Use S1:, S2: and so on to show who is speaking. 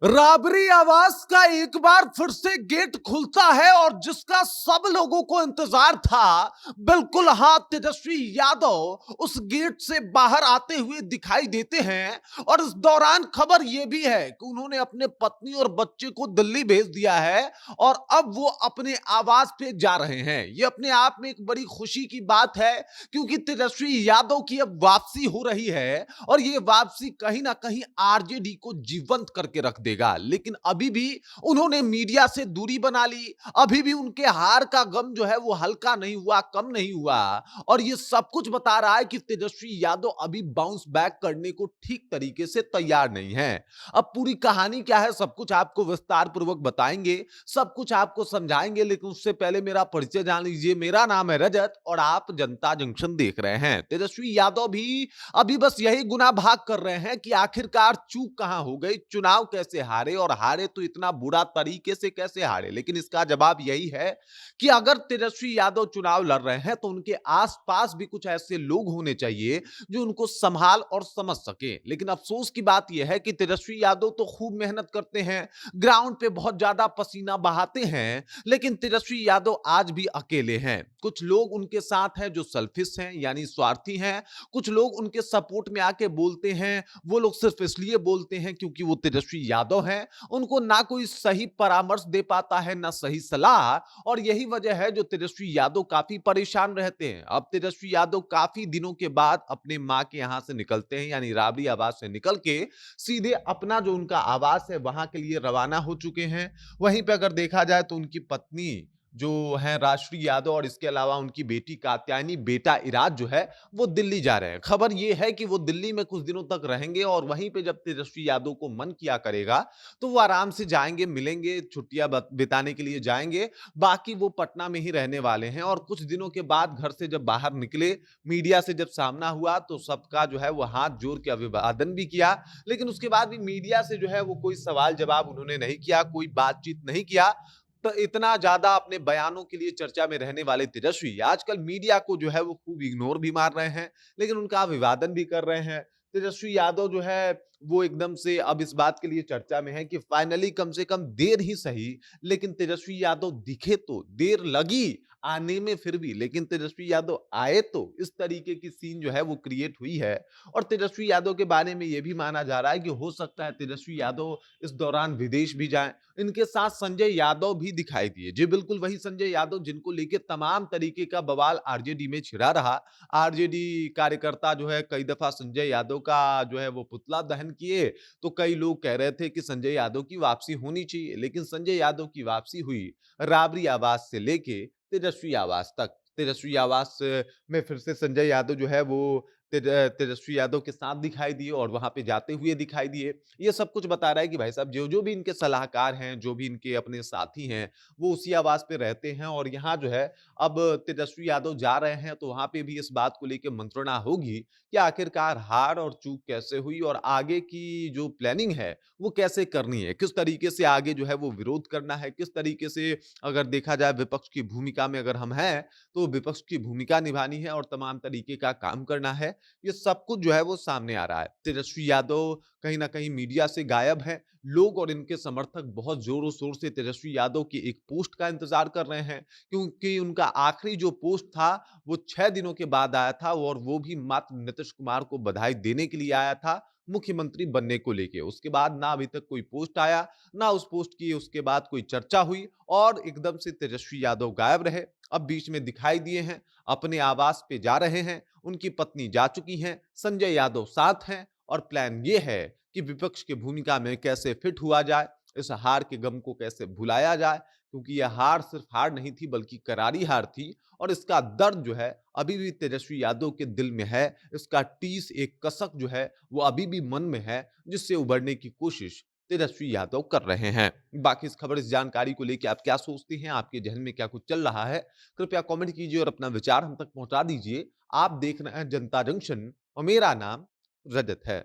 S1: राबरी आवास का एक बार फिर से गेट खुलता है और जिसका सब लोगों को इंतजार था, बिल्कुल हाँ, तेजस्वी यादव उस गेट से बाहर आते हुए दिखाई देते हैं और इस दौरान खबर यह भी है कि उन्होंने अपने पत्नी और बच्चे को दिल्ली भेज दिया है और अब वो अपने आवास पे जा रहे हैं। ये अपने आप में एक बड़ी खुशी की बात है क्योंकि तेजस्वी यादव की अब वापसी हो रही है और ये वापसी कहीं ना कहीं आरजेडी को जीवंत करके रख देगा। लेकिन अभी भी उन्होंने मीडिया से दूरी बना ली, अभी भी उनके हार का गम जो है वो हल्का नहीं हुआ, कम नहीं हुआ और ये सब कुछ बता रहा है कि तेजस्वी यादव अभी बाउंस बैक करने को ठीक तरीके से तैयार नहीं है। अब पूरी कहानी क्या है, सब कुछ आपको विस्तार पूर्वक बताएंगे, सब कुछ आपको समझाएंगे, लेकिन उससे पहले मेरा परिचय जान लीजिए। मेरा नाम है रजत और आप जनता जंक्शन देख रहे हैं। तेजस्वी यादव भी अभी बस यही गुना भाग कर रहे हैं कि आखिरकार चूक कहां हो गई, चुनाव कैसे हारे और हारे तो इतना बुरा तरीके से कैसे हारे। लेकिन इसका जवाब यही है कि अगर तेजस्वी यादव चुनाव लड़ रहे हैं तो उनके आसपास भी कुछ ऐसे लोग होने चाहिए जो उनको संभाल और समझ सके। लेकिन अफसोस की बात यह है कि तेजस्वी यादव तो खूब मेहनत करते हैं, ग्राउंड पे बहुत ज्यादा पसीना बहाते हैं, लेकिन तेजस्वी यादव आज भी अकेले हैं। कुछ लोग उनके साथ हैं जो सेल्फिश हैं, यानी स्वार्थी हैं। कुछ लोग उनके सपोर्ट में आके बोलते हैं, वो लोग सिर्फ इसलिए बोलते हैं क्योंकि वो तेजस्वी यादव हैं। उनको ना कोई सही परामर्श दे पाता है, ना सही सलाह, और यही वजह है जो तेजस्वी यादव काफी परेशान रहते हैं। अब तेजस्वी यादव काफी दिनों के बाद अपने मां के यहां से निकलते हैं, यानी राबड़ी आवास से निकल के सीधे अपना जो उनका आवास है वहां के लिए रवाना हो चुके हैं। वहीं पे अगर देखा जाए तो उनकी पत्नी जो है राष्ट्रीय यादव और इसके अलावा उनकी बेटी कात्यायनी, बेटा इराज जो है वो दिल्ली जा रहे हैं। खबर ये है कि वो दिल्ली में कुछ दिनों तक रहेंगे और वहीं पे जब तेजस्वी यादव को मन किया करेगा तो वो आराम से जाएंगे, मिलेंगे, छुट्टियां बिताने के लिए जाएंगे। बाकी वो पटना में ही रहने वाले हैं और कुछ दिनों के बाद घर से जब बाहर निकले, मीडिया से जब सामना हुआ तो सबका जो है वो हाथ जोड़ के अभिवादन भी किया। लेकिन उसके बाद भी मीडिया से जो है वो कोई सवाल जवाब उन्होंने नहीं किया, कोई बातचीत नहीं किया। तो इतना ज्यादा अपने बयानों के लिए चर्चा में रहने वाले तेजस्वी आजकल मीडिया को जो है वो खूब इग्नोर भी मार रहे हैं, लेकिन उनका अभिवादन भी कर रहे हैं। तेजस्वी यादव जो है वो एकदम से अब इस बात के लिए चर्चा में है कि फाइनली कम से कम देर ही सही, लेकिन तेजस्वी यादव दिखे तो, देर लगी आने में फिर भी, लेकिन तेजस्वी यादव आए तो। इस तरीके की सीन जो है वो क्रिएट हुई है और तेजस्वी यादव के बारे में यह भी माना जा रहा है कि हो सकता है तेजस्वी यादव इस दौरान विदेश भी जाएं। इनके साथ संजय यादव भी दिखाई दिए, जी बिल्कुल वही संजय यादव जिनको लेके तमाम तरीके का बवाल आरजेडी में छिड़ा रहा। आरजेडी कार्यकर्ता जो है कई दफा संजय यादव का जो है वो पुतला दहन किए, तो कई लोग कह रहे थे कि संजय यादव की वापसी होनी चाहिए। लेकिन संजय यादव की वापसी हुई राबड़ी आवास से लेके तेजस्वी आवास तक। तेजस्वी आवास में फिर से संजय यादव जो है वो तेजस्वी यादव के साथ दिखाई दिए और वहां पे जाते हुए दिखाई दिए। ये सब कुछ बता रहा है कि भाई साहब जो जो भी इनके सलाहकार हैं, जो भी इनके अपने साथी हैं, वो उसी आवास पे रहते हैं और यहाँ जो है अब तेजस्वी यादव जा रहे हैं तो वहां पे भी इस बात को लेकर मंत्रणा होगी कि आखिरकार हार और चूक कैसे हुई और आगे की जो प्लानिंग है वो कैसे करनी है, किस तरीके से आगे जो है वो विरोध करना है, किस तरीके से अगर देखा जाए विपक्ष की भूमिका में अगर हम हैं तो विपक्ष की भूमिका निभानी है और तमाम तरीके का काम करना है। ये सब कुछ जो है वो सामने आ रहा है। तेजस्वी यादव कहीं ना कहीं मीडिया से गायब हैं। लोग और इनके समर्थक बहुत जोरों शोर से तेजस्वी यादव की एक पोस्ट का इंतजार कर रहे हैं क्योंकि उनका आखिरी जो पोस्ट था वो 6 दिनों के बाद आया था और वो भी मात्र नीतीश कुमार को बधाई देने के लिए आया था, मुख्यमंत्री बनने को लेके। उसके बाद ना अभी तक कोई पोस्ट आया, ना उस पोस्ट की उसके बाद कोई चर्चा हुई और एकदम से तेजस्वी यादव गायब रहे। अब बीच में दिखाई दिए हैं, अपने आवास पे जा रहे हैं, उनकी पत्नी जा चुकी हैं, संजय यादव साथ हैं और प्लान ये है कि विपक्ष की भूमिका में कैसे फिट हुआ जाए, इस हार के गम को कैसे भुलाया जाए, क्योंकि यह हार सिर्फ हार नहीं थी बल्कि करारी हार थी और इसका दर्द जो है अभी भी तेजस्वी यादव के दिल में है। इसका टीस, एक कसक जो है वो अभी भी मन में है, जिससे उबरने की कोशिश तेजस्वी यादव कर रहे हैं। बाकी इस खबर, इस जानकारी को लेकर आप क्या सोचते हैं, आपके जहन में क्या कुछ चल रहा है, कृपया कमेंट कीजिए और अपना विचार हम तक पहुंचा दीजिए। आप देख रहे हैं जनता जंक्शन और मेरा नाम रजत है।